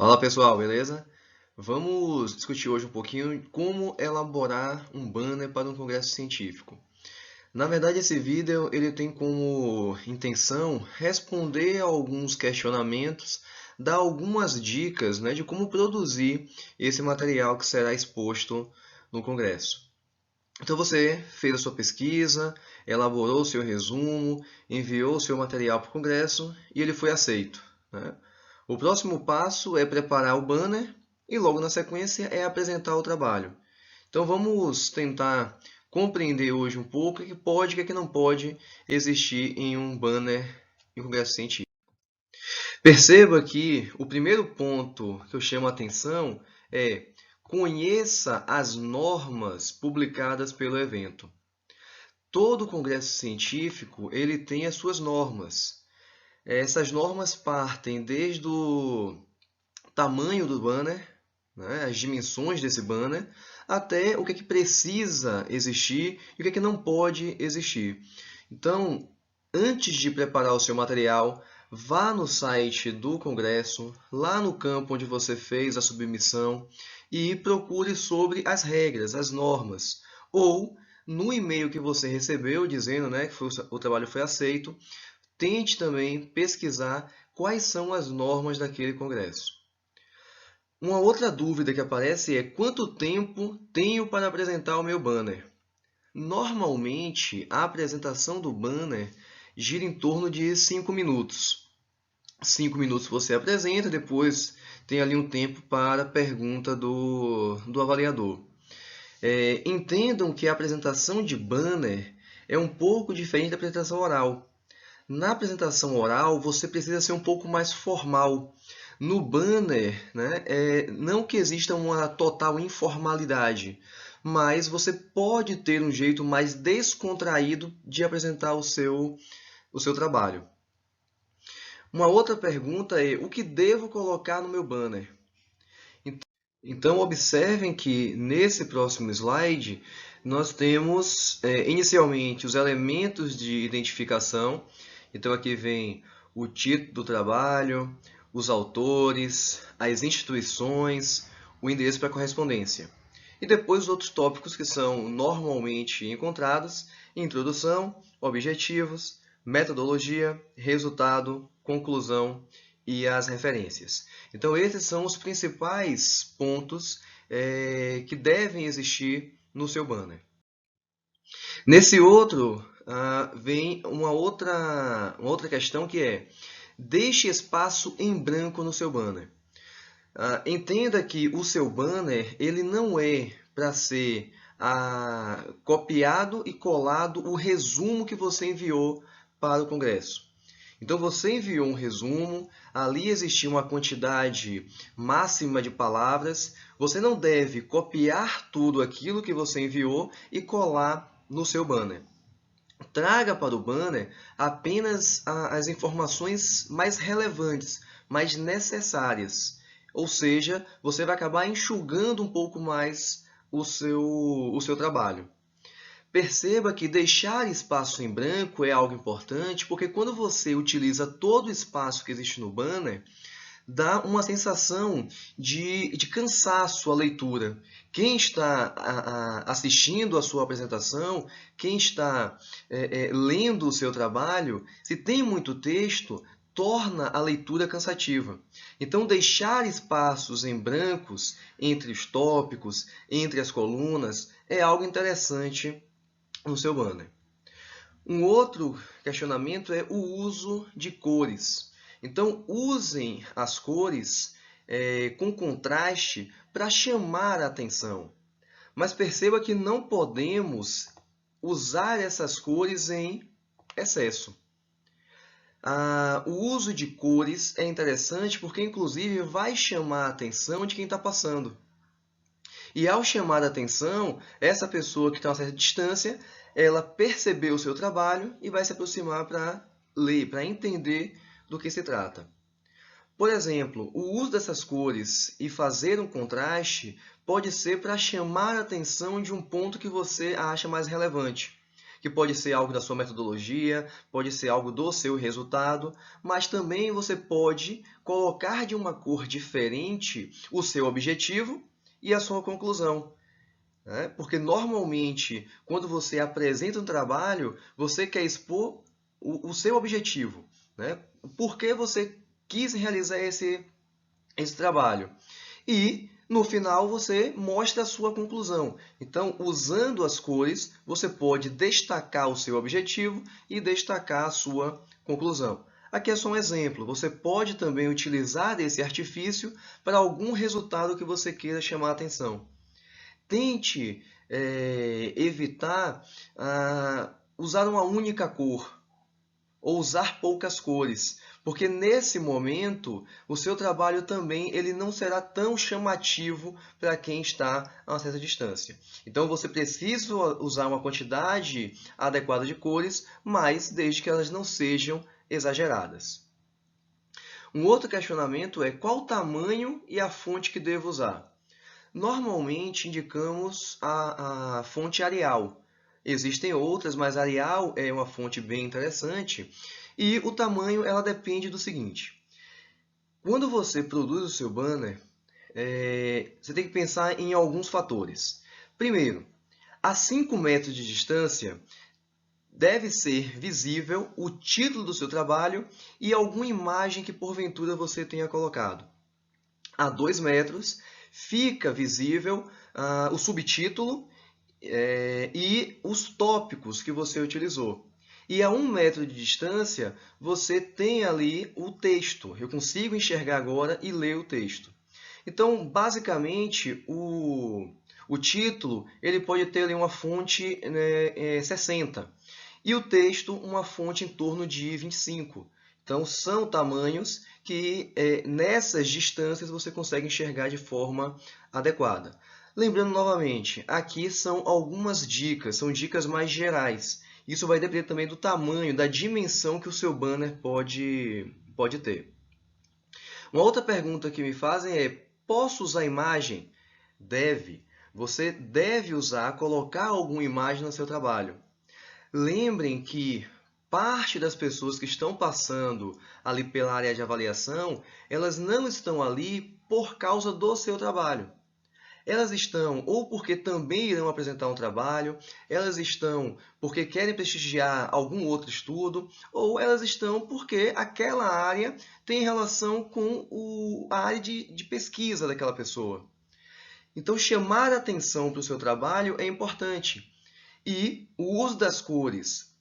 Fala pessoal, beleza? Vamos discutir hoje um pouquinho como elaborar um banner para um congresso científico. Na verdade, esse vídeo ele tem como intenção responder a alguns questionamentos, dar algumas dicas, de como produzir esse material que será exposto no congresso. Então você fez a sua pesquisa, elaborou o seu resumo, enviou o seu material para o congresso e ele foi aceito, né? O próximo passo é preparar o banner e logo na sequência é apresentar o trabalho. Então vamos tentar compreender hoje um pouco o que pode e o que não pode existir em um banner em um congresso científico. Perceba que o primeiro ponto que eu chamo a atenção é: conheça as normas publicadas pelo evento. Todo congresso científico ele tem as suas normas. Essas normas partem desde o tamanho do banner, né, as dimensões desse banner, até o que é que precisa existir e o que é que não pode existir. Então, antes de preparar o seu material, vá no site do congresso, lá no campo onde você fez a submissão, e procure sobre as regras, as normas. Ou, no e-mail que você recebeu, dizendo, que o trabalho foi aceito, tente também pesquisar quais são as normas daquele congresso. Uma outra dúvida que aparece é: quanto tempo tenho para apresentar o meu banner? Normalmente, a apresentação do banner gira em torno de 5 minutos. 5 minutos você apresenta, depois tem ali um tempo para a pergunta do avaliador. Entendam que a apresentação de banner é um pouco diferente da apresentação oral. Na apresentação oral, você precisa ser um pouco mais formal. No banner, não que exista uma total informalidade, mas você pode ter um jeito mais descontraído de apresentar o seu trabalho. Uma outra pergunta é: o que devo colocar no meu banner? Então, observem que nesse próximo slide nós temos inicialmente os elementos de identificação. Então, aqui vem o título do trabalho, os autores, as instituições, o endereço para correspondência. E depois os outros tópicos que são normalmente encontrados: introdução, objetivos, metodologia, resultado, conclusão e as referências. Então, esses são os principais pontos que devem existir no seu banner. Nesse outro, vem uma outra questão que é: deixe espaço em branco no seu banner. Entenda que o seu banner ele não é para ser copiado e colado o resumo que você enviou para o congresso. Então você enviou um resumo, ali existia uma quantidade máxima de palavras, você não deve copiar tudo aquilo que você enviou e colar no seu banner. Traga para o banner apenas as informações mais relevantes, mais necessárias. Ou seja, você vai acabar enxugando um pouco mais o seu trabalho. Perceba que deixar espaço em branco é algo importante, porque quando você utiliza todo o espaço que existe no banner, dá uma sensação de cansaço à leitura. Quem está assistindo a sua apresentação, quem está lendo o seu trabalho, se tem muito texto, torna a leitura cansativa. Então, deixar espaços em brancos entre os tópicos, entre as colunas, é algo interessante no seu banner. Um outro questionamento é o uso de cores. Então, usem as cores com contraste para chamar a atenção. Mas perceba que não podemos usar essas cores em excesso. O uso de cores é interessante porque, inclusive, vai chamar a atenção de quem está passando. E ao chamar a atenção, essa pessoa que está a uma certa distância, ela percebeu o seu trabalho e vai se aproximar para ler, para entender do que se trata. Por exemplo, o uso dessas cores e fazer um contraste pode ser para chamar a atenção de um ponto que você acha mais relevante. que pode ser algo da sua metodologia, pode ser algo do seu resultado, mas também você pode colocar de uma cor diferente o seu objetivo e a sua conclusão. Porque normalmente, quando você apresenta um trabalho, você quer expor o seu objetivo, né? Por que você quis realizar esse trabalho. E, no final, você mostra a sua conclusão. Então, usando as cores, você pode destacar o seu objetivo e destacar a sua conclusão. Aqui é só um exemplo. Você pode também utilizar esse artifício para algum resultado que você queira chamar a atenção. Tente evitar usar uma única cor ou usar poucas cores, porque nesse momento o seu trabalho também ele não será tão chamativo para quem está a uma certa distância. Então você precisa usar uma quantidade adequada de cores, mas desde que elas não sejam exageradas. Um outro questionamento é qual o tamanho e a fonte que devo usar? Normalmente indicamos a fonte Arial. Existem outras, mas Arial é uma fonte bem interessante. E o tamanho ela depende do seguinte. Quando você produz o seu banner, você tem que pensar em alguns fatores. Primeiro, a 5 metros de distância, deve ser visível o título do seu trabalho e alguma imagem que porventura você tenha colocado. A 2 metros, fica visível o subtítulo e os tópicos que você utilizou. E a 1 metro de distância, você tem ali o texto. Eu consigo enxergar agora e ler o texto. Então, basicamente, o título ele pode ter ali uma fonte 60 e o texto uma fonte em torno de 25. Então, são tamanhos que nessas distâncias você consegue enxergar de forma adequada. Lembrando novamente, aqui são algumas dicas, são dicas mais gerais. Isso vai depender também do tamanho, da dimensão que o seu banner pode ter. Uma outra pergunta que me fazem é, posso usar imagem? Deve. Você deve usar, colocar alguma imagem no seu trabalho. Lembrem que parte das pessoas que estão passando ali pela área de avaliação, elas não estão ali por causa do seu trabalho. Elas estão ou porque também irão apresentar um trabalho, elas estão porque querem prestigiar algum outro estudo, ou elas estão porque aquela área tem relação com a área de pesquisa daquela pessoa. Então, chamar a atenção para o seu trabalho é importante. E o uso das cores,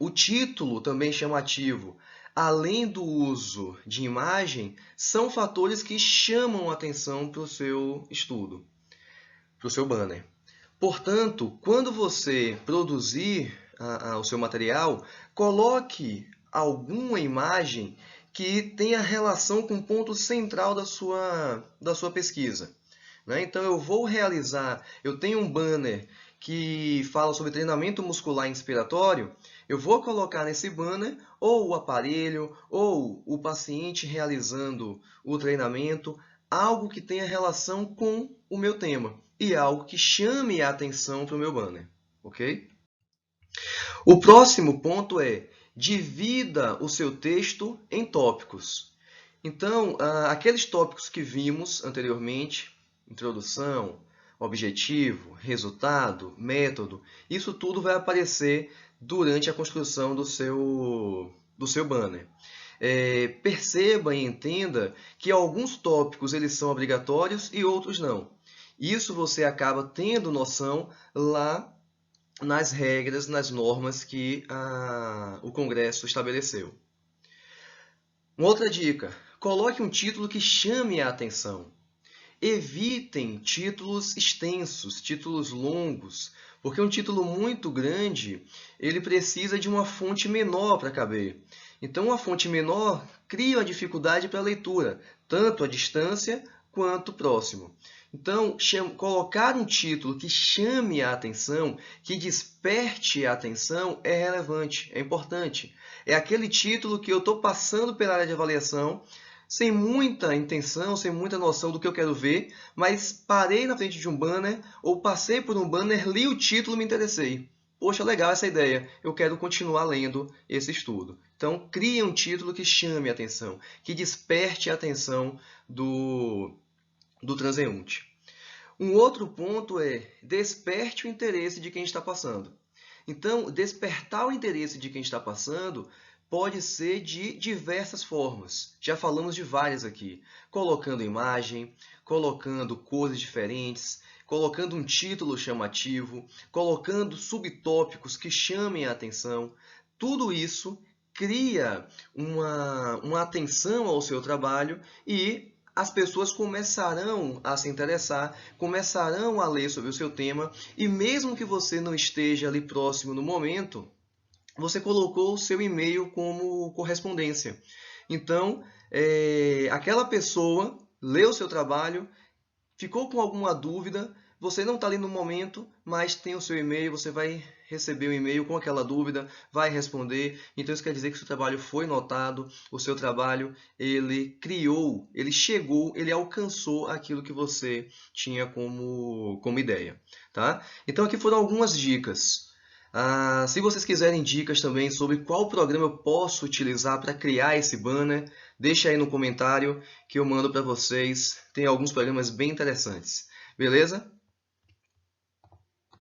o título também chamativo, além do uso de imagem, são fatores que chamam a atenção para o seu estudo, para o seu banner. Portanto, quando você produzir o seu material, coloque alguma imagem que tenha relação com o ponto central da sua pesquisa. Então, eu tenho um banner que fala sobre treinamento muscular inspiratório, eu vou colocar nesse banner ou o aparelho ou o paciente realizando o treinamento, algo que tenha relação com o meu tema e algo que chame a atenção para o meu banner, ok? O próximo ponto é divida o seu texto em tópicos. Então, aqueles tópicos que vimos anteriormente, introdução, objetivo, resultado, método, isso tudo vai aparecer durante a construção do seu banner. Perceba e entenda que alguns tópicos eles são obrigatórios e outros não. Isso você acaba tendo noção lá nas regras, nas normas que o Congresso estabeleceu. Uma outra dica, coloque um título que chame a atenção. Evitem títulos extensos, títulos longos, porque um título muito grande, ele precisa de uma fonte menor para caber. Então, uma fonte menor cria uma dificuldade para a leitura, tanto à distância quanto próximo. Então, colocar um título que chame a atenção, que desperte a atenção, é relevante, é importante. É aquele título que eu estou passando pela área de avaliação, sem muita intenção, sem muita noção do que eu quero ver, mas parei na frente de um banner ou passei por um banner, li o título e me interessei. poxa, legal essa ideia, eu quero continuar lendo esse estudo. Então, crie um título que chame a atenção, que desperte a atenção do transeunte. Um outro ponto é desperte o interesse de quem está passando. Então, despertar o interesse de quem está passando pode ser de diversas formas. Já falamos de várias aqui. Colocando imagem, colocando cores diferentes, colocando um título chamativo, colocando subtópicos que chamem a atenção. Tudo isso cria uma atenção ao seu trabalho e as pessoas começarão a se interessar, começarão a ler sobre o seu tema, e mesmo que você não esteja ali próximo no momento, você colocou o seu e-mail como correspondência. Então, aquela pessoa leu o seu trabalho, ficou com alguma dúvida, você não está ali no momento, mas tem o seu e-mail, você vai receber o e-mail com aquela dúvida, vai responder. Então isso quer dizer que o seu trabalho foi notado, o seu trabalho ele criou, ele chegou, ele alcançou aquilo que você tinha como ideia. Tá? Então aqui foram algumas dicas. Se vocês quiserem dicas também sobre qual programa eu posso utilizar para criar esse banner, deixa aí no comentário que eu mando para vocês. Tem alguns programas bem interessantes. Beleza?